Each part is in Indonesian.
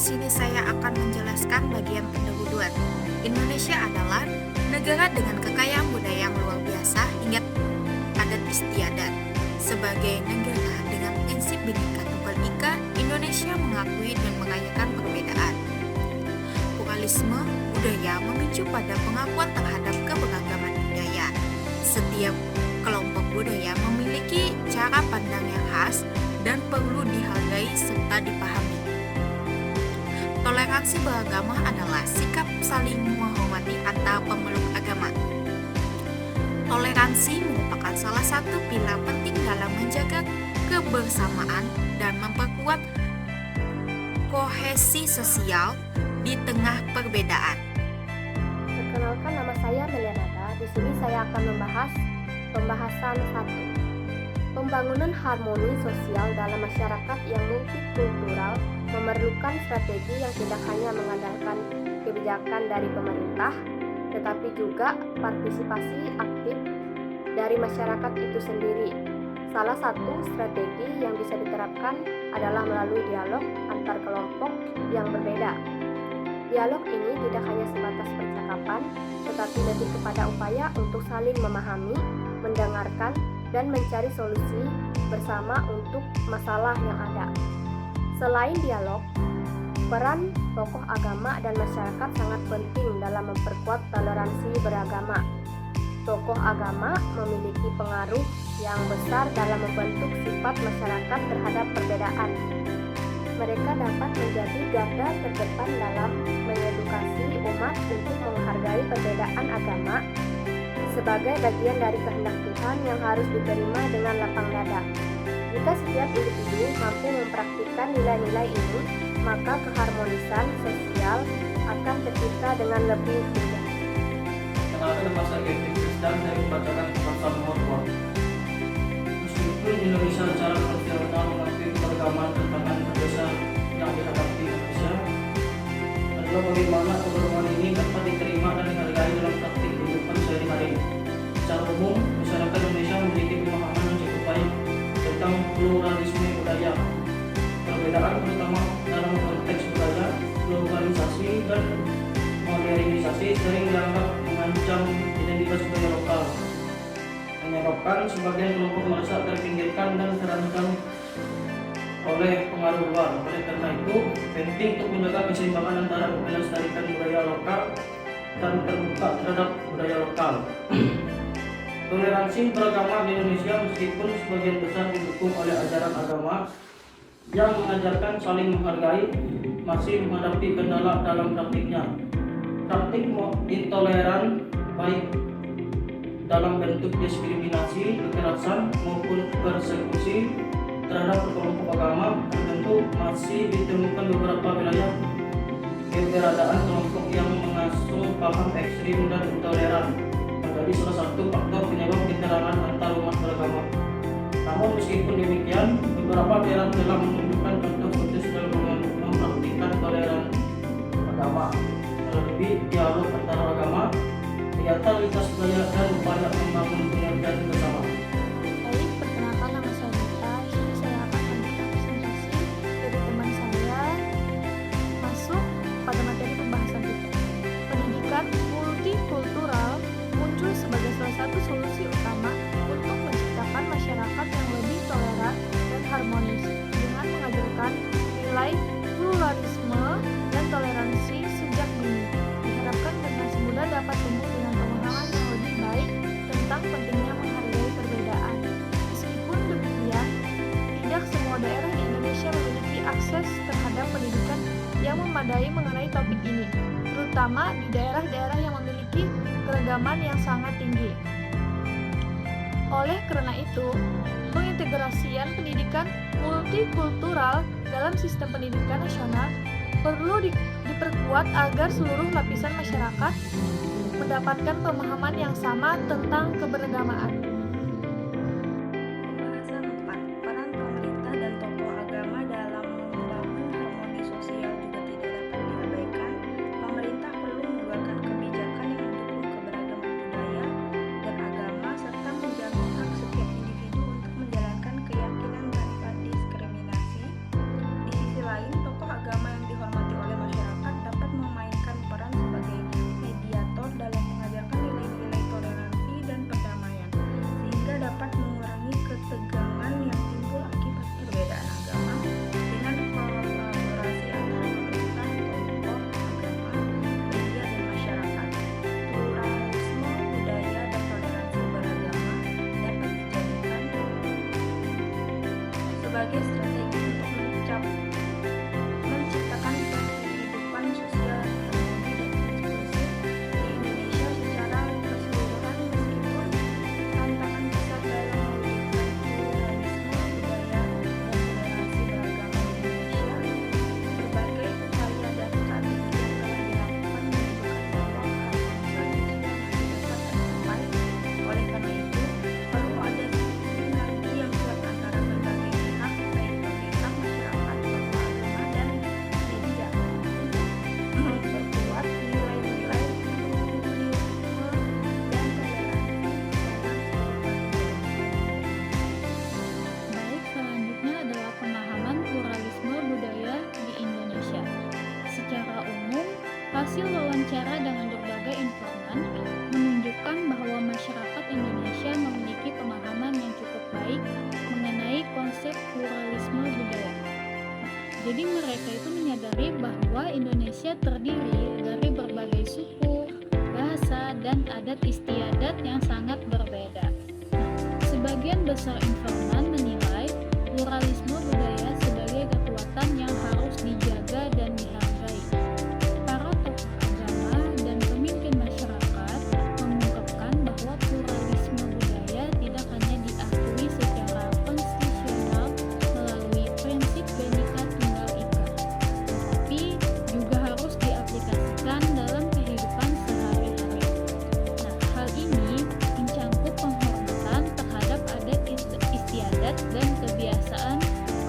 sini saya akan menjelaskan bagian pendahuluan. Indonesia adalah negara dengan kekayaan budaya yang luar biasa hingga adat istiadat. Sebagai negara dengan prinsip Bhinneka Tunggal Ika, Indonesia mengakui dan merayakan perbedaan. Pluralisme budaya memicu pada pengakuan terhadap keberagaman budaya. Setiap kelompok budaya memiliki cara pandang yang khas dan perlu dihargai serta dipahami. Toleransi beragama adalah sikap saling menghormati antar pemeluk agama. Toleransi merupakan salah satu pilar penting dalam menjaga kebersamaan dan memperkuat kohesi sosial di tengah perbedaan. Perkenalkan, nama saya Melianada. Di sini saya akan membahas pembahasan 1. Pembangunan harmoni sosial dalam masyarakat yang multikultural memerlukan strategi yang tidak hanya mengandalkan kebijakan dari pemerintah, tetapi juga partisipasi aktif dari masyarakat itu sendiri. Salah satu strategi yang bisa diterapkan adalah melalui dialog antar kelompok yang berbeda. Dialog ini tidak hanya sebatas percakapan, tetapi lebih kepada upaya untuk saling memahami, mendengarkan, dan mencari solusi bersama untuk masalah yang ada. Selain dialog, peran tokoh agama dan masyarakat sangat penting dalam memperkuat toleransi beragama. Tokoh agama memiliki pengaruh yang besar dalam membentuk sifat masyarakat terhadap perbedaan. Mereka dapat menjadi garda terdepan dalam mengedukasi umat untuk menghargai perbedaan agama sebagai bagian dari kehendak Tuhan yang harus diterima dengan lapang dada. Jika setiap individu mampu mempraktikkan nilai-nilai ini, maka keharmonisan sosial akan tercipta dengan lebih mudah. Kenalkan, nama saya Kevin Krisdan, saya membacakan pasal nomor 2. Meskipun Indonesia secara konstitusional mengakui keberagaman tantangan terbesar yang dihadapi Indonesia adalah bagaimana keberagaman ini dapat diterima dan dihargai dalam praktik kehidupan sehari-hari. Secara umum, masyarakat Indonesia memiliki pemahaman yang cukup baik tentang pluralisme budaya. Perbedaan terutama dalam konteks budaya, globalisasi dan modernisasi sering dianggap mengancam identitas budaya lokal, menyebabkan sebagian kelompok merasa terpinggirkan dan terancam oleh pengaruh luar. Oleh karena itu, penting untuk menjaga keseimbangan antara melestarikan budaya lokal dan terbuka terhadap budaya lokal. Toleransi beragama di Indonesia, meskipun sebagian besar didukung oleh ajaran agama yang mengajarkan saling menghargai, masih menghadapi kendala dalam praktiknya. Praktik intoleran baik dalam bentuk diskriminasi, kekerasan maupun persekusi terhadap kelompok agama tertentu masih ditemukan beberapa wilayah. Keberadaan kelompok yang mengasuh paham ekstrim dan intoleran menjadi salah satu faktor penyebab keterangan antar umat beragama. Namun meskipun demikian, beberapa daerah telah menunjukkan contoh sukses dalam mempraktikkan toleran agama, terlebih dialog antara agama, netralitas budaya, dan upaya membangun pengertian bersama. Baik, perkenalkan, nama saya Nita. Di sini saya akan memberikan presentasi dari teman saya masuk pada materi pembahasan kita. Pendidikan multikultural muncul sebagai salah satu solusi utama untuk menciptakan masyarakat yang lebih toleran dan harmonis dengan mengajarkan nilai pluralisme dan toleransi sejak dini. Diharapkan generasi muda dapat tumbuh dengan pemahaman yang lebih baik tentang pentingnya menghargai perbedaan. Meskipun demikian, tidak semua daerah di Indonesia memiliki akses terhadap pendidikan yang memadai mengenai topik ini, terutama di daerah-daerah yang memiliki keragaman yang sangat tinggi. Oleh karena itu, pengintegrasian pendidikan multikultural dalam sistem pendidikan nasional perlu diperkuat agar seluruh lapisan masyarakat mendapatkan pemahaman yang sama tentang keberagamaan. Pembahasan 4. Peran pemerintah dan tokoh agama dalam membangun harmoni sosial juga tidak dapat diabaikan. Pemerintah perlu membuatkan kebijakan yang mendukung keberagaman budaya dan agama serta menjamin hak setiap individu untuk menjalankan keyakinan tanpa diskriminasi. Di sisi lain, tokoh agama yang dihormati berbagai strategi untuk menciptakan kehidupan sosial harmoni dan inklusif di Indonesia secara keseluruhan. Meskipun tantangan besar dalam mewujudkan pluralisme budaya dan toleransi beragama di Indonesia, berbagai upaya dan strategi yang telah dilakukan menunjukkan bahwa harmonisasi sudah masih dapat tercapai. Oleh karena itu, perlu ada sinergi yang kuat antara berbagai pihak, baik pemerintah, masyarakat, tokoh agama, dan media, untuk memperkuat nilai-nilai pluralisme dan toleransi dalam Baik, selanjutnya adalah pemahaman pluralisme budaya di Indonesia. Secara umum, hasil wawancara dengan berbagai informan menunjukkan bahwa masyarakat Indonesia memiliki pemahaman yang cukup baik mengenai konsep pluralisme budaya. Jadi mereka itu menyadari bahwa Indonesia terdiri dari berbagai suku, bahasa, dan adat istiadat yang sangat berbeda. Sebagian besar informan menilai pluralisme budaya sebagai kekuatan yang harus dijaga dan dihargai. Para tokoh agama dan pemimpin masyarakat mengungkapkan bahwa pluralisme budaya tidak hanya diakui secara konstitusional melalui prinsip Bhinneka Tunggal Ika, tetapi juga harus diaplikasikan dalam kehidupan sehari-hari. Nah, hal ini mencangkup penghormatan terhadap adat istiadat dan kebiasaan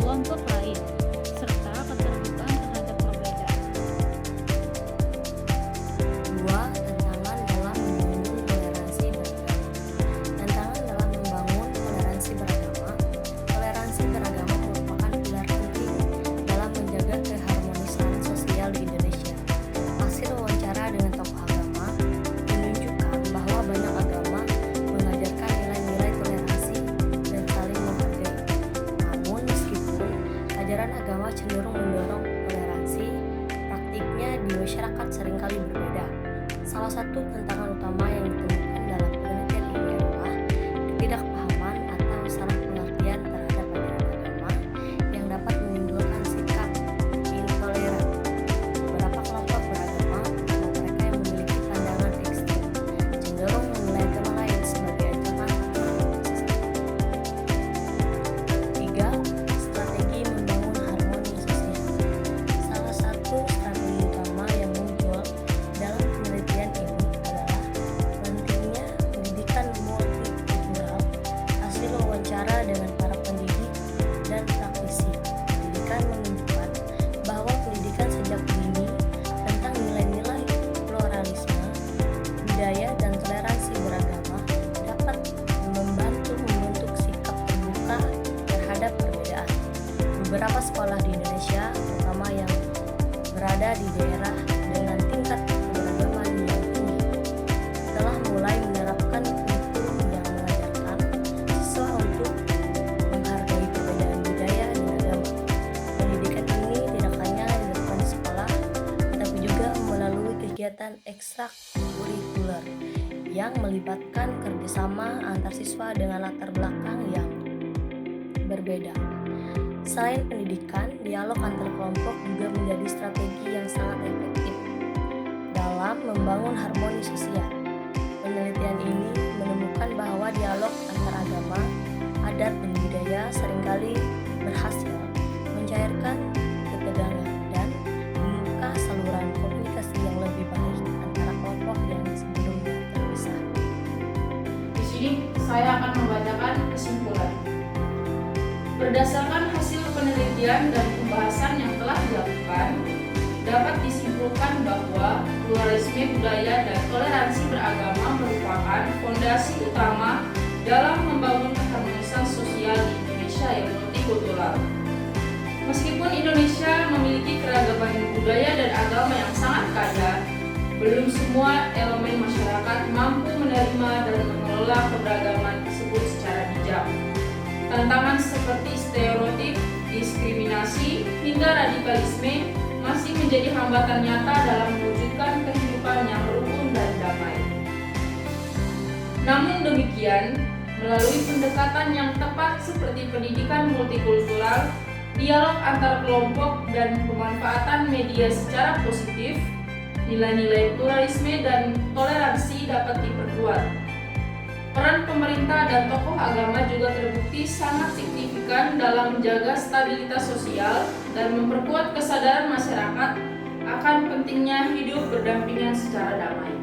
kelompok lain, serta keterbukaan terhadap perbedaan. 2. Tantangan dalam membangun toleransi beragama. Tantangan dalam membangun toleransi beragama. Toleransi beragama merupakan pilar penting dalam menjaga keharmonisan sosial di Indonesia. Hasil wawancara dengan tokoh agama menunjukkan bahwa banyak agama mengajarkan nilai-nilai toleransi dan saling menghargai. Namun meskipun ajaran agama cenderung mendorong toleransi, praktiknya di masyarakat seringkali berbeda. Salah satu tantangan utama yang ditemukan dalam penelitian ini adalah ketidakpahaman atau salah pengertian terhadap ajaran agama yang dapat menimbulkan sikap intoleran. Beberapa kelompok beragama, terutama mereka yang memiliki pandangan ekstrem, cenderung menilai agama lain sebagai ancaman atau sesat. 3. Strategi membangun harmoni sosial. Salah satu strategi utama yang muncul dalam penelitian ini adalah pentingnya pendidikan multikultural. Hasil wawancara dengan para pendidik dan praktisi pendidikan menunjukkan bahwa pendidikan sejak dini tentang nilai-nilai pluralisme, budaya, dan toleransi beragama dapat membantu membentuk sikap terbuka terhadap perbedaan. Beberapa sekolah di Indonesia, terutama yang berada di daerah dengan tingkat keberagaman yang tinggi, telah mulai menerapkan kurikulum yang mengajarkan siswa untuk menghargai perbedaan budaya dan agama. Pendidikan ini tidak hanya dilakukan di sekolah, tetapi juga melalui kegiatan ekstrakurikuler yang melibatkan kerjasama antar siswa dengan latar belakang yang berbeda. Selain pendidikan, dialog antar kelompok juga menjadi strategi yang sangat efektif dalam membangun harmoni sosial. Penelitian ini menemukan bahwa dialog antar agama, adat, dan budaya seringkali berhasil mencairkan ketegangan dan membuka saluran komunikasi yang lebih baik antara kelompok yang sebelumnya terpisah. Di sini saya akan membacakan kesimpulan. Berdasarkan hasil penelitian dan pembahasan yang telah dilakukan, dapat disimpulkan bahwa pluralisme budaya dan toleransi beragama merupakan fondasi utama dalam membangun keharmonisan sosial di Indonesia yang multikultural. Meskipun Indonesia memiliki keragaman budaya dan agama yang sangat kaya, belum semua elemen masyarakat mampu menerima dan mengelola keberagaman tersebut secara bijak. Tantangan seperti stereotip, diskriminasi, hingga radikalisme masih menjadi hambatan nyata dalam mewujudkan kehidupan yang rukun dan damai. Namun demikian, Melalui pendekatan yang tepat seperti pendidikan multikultural, dialog antar kelompok, dan pemanfaatan media secara positif, nilai-nilai pluralisme dan toleransi dapat diperkuat. Peran pemerintah dan tokoh agama juga terbukti sangat signifikan dalam menjaga stabilitas sosial dan memperkuat kesadaran masyarakat akan pentingnya hidup berdampingan secara damai.